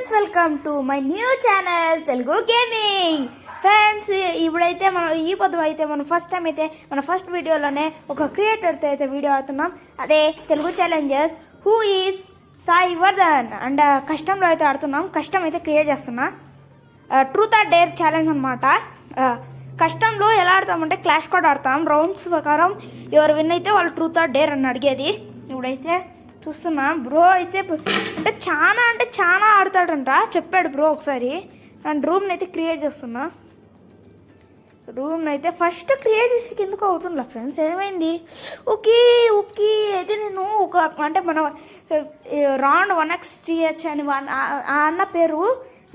Friends, welcome to my new channel Telugu gaming. Friends, ఇప్పుడైతే మనం first time అయితే మన ఫస్ట్ వీడియోలోనే ఒక క్రియేటర్తో అయితే వీడియో ఆడుతున్నాం. అదే Telugu challengers who is Sai Vardhan and కస్టంలో అయితే ఆడుతున్నాం. కస్టమ్ అయితే క్రియేట్ చేస్తున్నా. ట్రూత్ ఆర్ డేర్ ఛాలెంజ్ అనమాట. కస్టంలో ఎలా ఆడతామంటే క్లాష్ కార్డ్ ఆడతాం. రౌండ్స్ ప్రకారం ఎవరు విన్ అయితే వాళ్ళు ట్రూత్ ఆర్ డేర్ అని అడిగేది. ఇప్పుడైతే చూస్తున్నా. బ్రో అయితే చాలా ఆడతాడంట, చెప్పాడు బ్రో ఒకసారి. అండ్ రూమ్ని అయితే క్రియేట్ చేస్తున్నా. రూమ్ని అయితే ఫస్ట్ క్రియేట్ చేసి కిందకు అవుతుందా ఫ్రెండ్స్, ఏమైంది? ఓకే అయితే నేను మన రౌండ్ 1x3h అని ఆ అన్న పేరు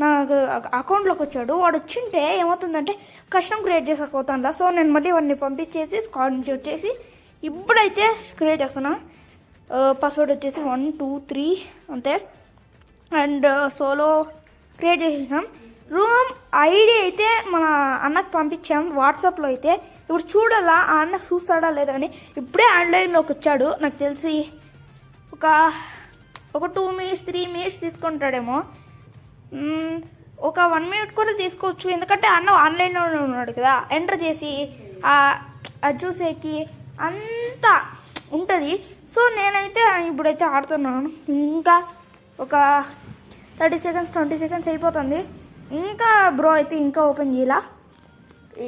నాకు అకౌంట్లోకి వచ్చాడు. వాడు వచ్చింటే ఏమవుతుందంటే కస్టమ్ క్రియేట్ చేసకపోతుందా. సో నేను మళ్ళీ వాడిని పంపించేసి స్క్వాడ్ నుంచి వచ్చేసి ఇప్పుడైతే క్రియేట్ చేస్తున్నా. పాస్వర్డ్ వచ్చేసి 1 2 3 అంతే. అండ్ సోలో క్రియేట్ చేసేసాం. రూమ్ ఐడి అయితే మన అన్నకు పంపించాం వాట్సాప్లో. అయితే ఇప్పుడు చూడాలా ఆ అన్న చూస్తాడా లేదా అని. ఇప్పుడే ఆన్లైన్లోకి వచ్చాడు. నాకు తెలిసి ఒక 2 minutes 3 minutes తీసుకుంటాడేమో. ఒక 1 minute కూడా తీసుకోవచ్చు, ఎందుకంటే అన్న ఆన్లైన్లోనే ఉన్నాడు కదా. ఎంటర్ చేసి అది చూసేకి అంతా ఉంటుంది. సో నేనైతే ఇప్పుడైతే ఆడుతున్నాను. ఇంకా ఒక 30 seconds 20 seconds అయిపోతుంది. ఇంకా బ్రో అయితే ఇంకా ఓపెన్ చేయాల.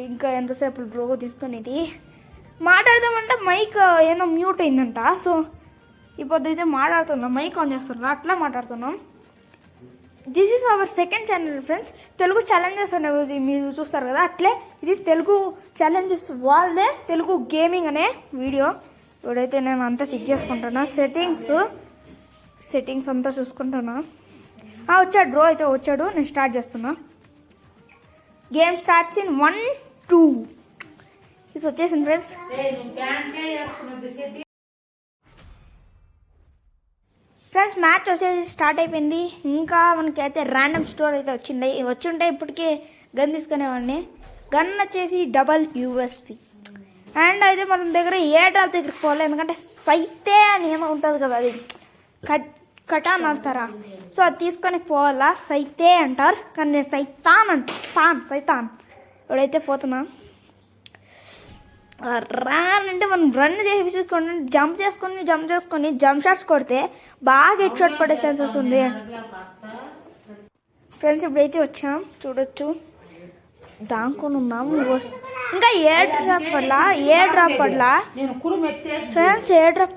ఇంకా ఎంతసేపు బ్రో తీసుకునేది మాట్లాడదామంటే మైక్ ఏదో మ్యూట్ అయిందంట. సో ఇప్పుడు అయితే మాట్లాడుతున్నాం, మైక్ ఆన్ చేస్తున్నాం, అట్లా మాట్లాడుతున్నాం. This is our second channel friends. Telugu challenges అనేది మీరు చూస్తారు కదా, అట్లే ఇది తెలుగు ఛాలెంజెస్ వాళ్ళదే తెలుగు గేమింగ్ అనే వీడియో. ఇప్పుడైతే నేను అంతా చెక్ చేసుకుంటున్నా. సెట్టింగ్స్ అంతా చూసుకుంటున్నా. వచ్చాడు బ్రో అయితే వచ్చాడు. నేను స్టార్ట్ చేస్తున్నా. గేమ్ స్టార్ట్స్ ఇన్ 1 2 ఇది వచ్చేసింది ఫ్రెండ్స్. మ్యాచ్ వచ్చేసి స్టార్ట్ అయిపోయింది. ఇంకా మనకైతే ర్యాండమ్ స్టోర్ అయితే వచ్చుంటే ఇప్పటికే గన్ తీసుకునేవాడిని. గన్ వచ్చేసి డబల్ USB. అండ్ అయితే మన దగ్గర ఏ డ్రాప్ దగ్గరికి పోవాలి, ఎందుకంటే సైతే అని ఏమో ఉంటుంది కదా, అది కటాన్ అంటారా. సో అది తీసుకొని పోవాలా. సైతే అంటారు, కానీ నేను సైతాన్. ఇప్పుడైతే పోతున్నా. రన్ అంటే మనం రన్ చేసి జంప్ చేసుకొని జంప్ షాట్స్ కొడితే బాగా హెడ్ షాట్ పడే ఛాన్సెస్ ఉంది ఫ్రెండ్స్. ఇప్పుడైతే వచ్చాం, చూడొచ్చు. దాంకొని ఉన్నాం. ఇంకా ఏ డ్రాప్ పడలా ఫ్రెండ్స్. ఏ డ్రాప్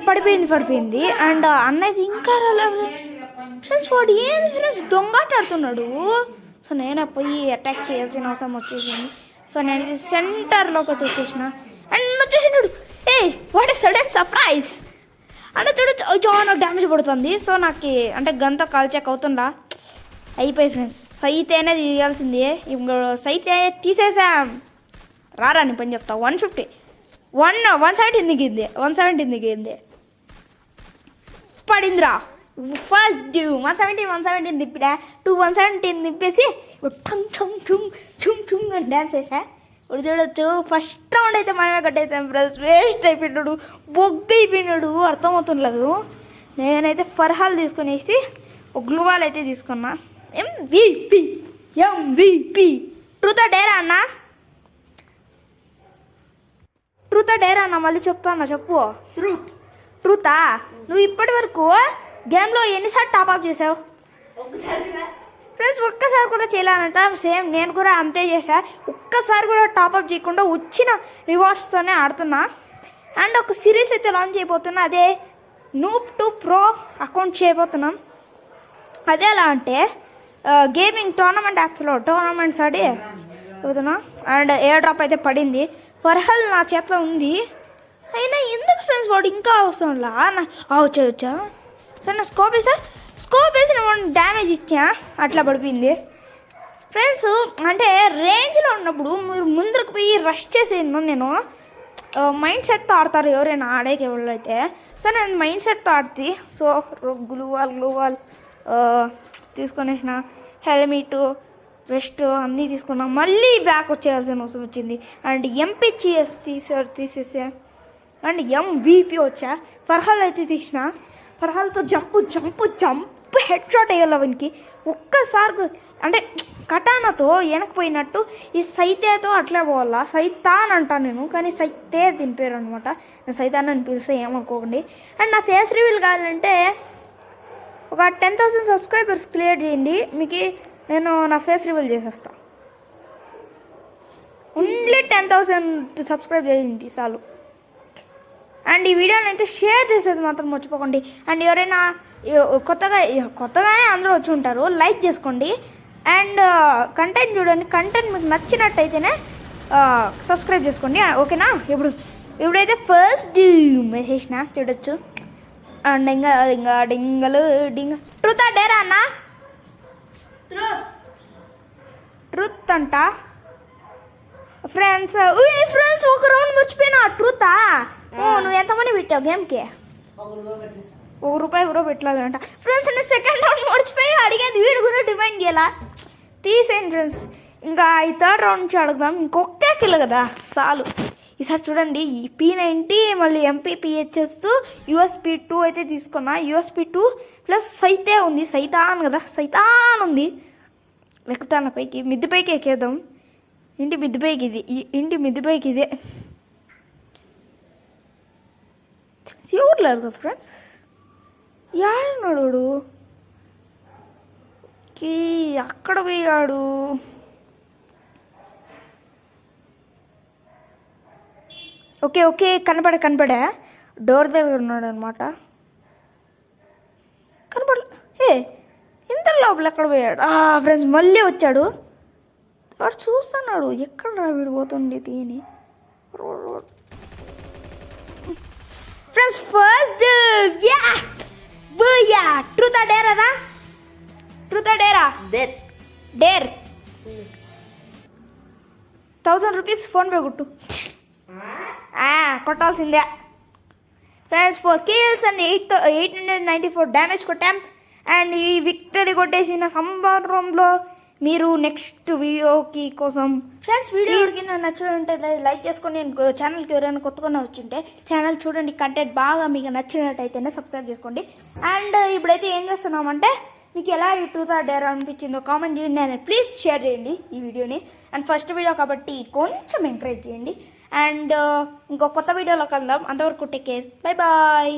పడిపోయింది. అండ్ అన్నది ఇంకా రాలేదు ఫ్రెండ్స్. వాడు ఏంది ఫ్రెండ్స్ దొంగాట ఆడుతున్నాడు. సో నేనే పోయి అటాక్ చేయాల్సిన అవసరం వచ్చేసింది. సో నేను సెంటర్లోకి వచ్చేసిన. అండ్ వచ్చేసినాడు. వాట్ ఏ సడన్ సర్ప్రైజ్ అంటే చాలా డ్యామేజ్ పడుతుంది. సో నాకు అంటే గంతో కాల్ చెక్ అవుతుందా అయిపోయి ఫ్రెండ్స్. సైతేనే తీయాల్సిందే. ఇప్పుడు సైతే తీసేసాం. రారా నీ పని చెప్తా. 150 170 దిగింది పడిందిరా. First due 170 తిప్పిరా. 170 తిప్పేసి చుమ్ అని డ్యాన్స్ వేసా. ఇప్పుడు చూడొచ్చు. ఫస్ట్ రౌండ్ అయితే మనమే కట్టేసాం ఫ్రెండ్స్. వేస్ట్ అయిపోయినాడు, బొగ్గు అయిపోయినాడు, అర్థమవుతుండలేదు. నేనైతే ఫర్హాల్ తీసుకునేసి ఒక గ్లూవాల్ అయితే తీసుకున్నా. MVP ట్రూతా డేరా అన్న మళ్ళీ చెప్తాన్నా. చెప్పు. ట్రూతా. నువ్వు ఇప్పటి వరకు గేమ్లో ఎన్నిసార్లు టాప్అప్ చేసావు ఫ్రెండ్స్? ఒక్కసారి కూడా చేయాలన్నట. సేమ్ నేను కూడా అంతే చేశా. ఒక్కసారి కూడా టాప్అప్ చేయకుండా వచ్చిన రివార్డ్స్తోనే ఆడుతున్నా. అండ్ ఒక సిరీస్ అయితే లాంచ్ అయిపోతున్నా. అదే నూబ్ టు ప్రో అకౌంట్ చేయబోతున్నాం. అదే ఎలా అంటే గేమింగ్ టోర్నమెంట్స్ ఆడి పోతున్నా. అండ్ ఎయిర్ డ్రాప్ అయితే పడింది. ఫర్హల్ నా చేతిలో ఉంది. అయినా ఎందుకు ఫ్రెండ్స్ వాడు ఇంకా వస్తుండలా. వచ్చా. సరే నా స్కోప్ వేసి నేను డ్యామేజ్ ఇచ్చా, అట్లా పడిపోయింది ఫ్రెండ్స్. అంటే రేంజ్లో ఉన్నప్పుడు మీరు ముందరకు పోయి రష్ చేసేను. నేను మైండ్ సెట్తో ఆడతారు ఎవరైనా ఆడేకి ఎవరైతే. సో నేను మైండ్ సెట్తో ఆడితే. సో గ్లూవాల్ తీసుకొనేసిన. హెల్మెట్ వెస్ట్ అన్నీ తీసుకున్నాం. మళ్ళీ బ్యాక్ వచ్చేయాల్సిన అవసరం వచ్చింది. అండ్ ఎంపీచీఎస్ తీసేసా. అండ్ MVP వచ్చా. ఫర్హాల్ అయితే తీసిన. ఫర్హాల్తో జంప్ హెడ్ షాట్ వేయాలి అవనికి ఒక్కసారి అంటే కటానాతో వెనకపోయినట్టు ఈ సైతేతో అట్లే పోవాలా సైతాన్ అంటాను నేను కానీ సైతే దీని పేరు అనమాట నేను సైతాన్ అని పిలిస్తే ఏమనుకోకండి. అండ్ నా ఫేస్ రివీల్ కావాలంటే ఒక 10,000 సబ్స్క్రైబర్స్ క్లియర్ చేయండి, మీకు నేను నా ఫేస్ రివీల్ చేసేస్తాను. ఓన్లీ 10,000 సబ్స్క్రైబ్ చేయండి చాలు. అండ్ ఈ వీడియోని అయితే షేర్ చేసేది మాత్రం మర్చిపోకండి. అండ్ ఎవరైనా కొత్తగానే అందరూ వచ్చి ఉంటారు, లైక్ చేసుకోండి. అండ్ కంటెంట్ చూడండి, కంటెంట్ మీకు నచ్చినట్టయితేనే సబ్స్క్రైబ్ చేసుకోండి, ఓకేనా? ఇప్పుడైతే ఫస్ట్ మెసేజ్నా చూడొచ్చు. డింగలు డింగ ట్రూత్ డేరా అన్న, ట్రూత్ అంట ఫ్రెండ్స్. ఫ్రెండ్స్ ఒక రౌండ్ మర్చిపోయినా, ట్రూతా? నువ్వు ఎంతమంది పెట్టావు గేమ్కి? ₹1 కూడా పెట్టలేదు అంట ఫ్రెండ్స్. నేను సెకండ్ రౌండ్ మర్చిపోయి అడిగేది వీడు కూడా డిమైండ్ చేయాలా, తీసేయండి ఫ్రెండ్స్. ఇంకా ఈ థర్డ్ రౌండ్ నుంచి అడుగుదాం, ఇంకొకే కిల్ కదా చాలు. ఈసారి చూడండి, ఈ P90 మళ్ళీ MPPHS USP2 అయితే తీసుకున్నా. USP2 ప్లస్ సైతే ఉంది, సైతాన్ కదా, సైతాన్ ఉంది. ఎక్కుతాను పైకి, మిద్ది పైకి ఎక్కేద్దాం. ఇంటి మిద్ది పైకి ఇదే ఎవరు కదా ఫ్రెండ్స్. యాడున్నాడు కి అక్కడ పోయాడు. ఓకే కనపడా డోర్ దగ్గర ఉన్నాడు అనమాట. ఇంత లోపల ఎక్కడ పోయాడు ఫ్రెండ్స్? మళ్ళీ వచ్చాడు, వాడు చూస్తున్నాడు ఎక్కడ వీడు పోతుండే తీని. Friends first truth dare, truth dare, dare 1000 rupees PhonePe కొట్టు, కొట్టాల్సిందే ఫ్రెండ్స్. 4 kills అండ్ 894 డ్యామేజ్ కొట్టాం. అండ్ ఈ విక్టరీ కొట్టేసిన సంబరంలో మీరు నెక్స్ట్ వీడియోకి కోసం ఫ్రెండ్స్ వీడియోకి నచ్చినట్టే లైక్ చేసుకొని, నేను ఛానల్కి ఎవరైనా కొత్తగా వచ్చింటే ఛానల్ చూడండి, కంటెంట్ బాగా మీకు నచ్చినట్టయితేనే సబ్స్క్రైబ్ చేసుకోండి. అండ్ ఇప్పుడైతే ఏం చేస్తున్నామంటే మీకు ఎలా ఈ ట్రూత్ ఆర్ డేర్ అనిపించిందో కామెంట్ చేయండి అండ్ ప్లీజ్ షేర్ చేయండి ఈ వీడియోని. అండ్ ఫస్ట్ వీడియో కాబట్టి కొంచెం ఎంకరేజ్ చేయండి. అండ్ ఇంకో కొత్త వీడియోలో కలుద్దాం, అంతవరకు టేక్ కేర్, బై బాయ్.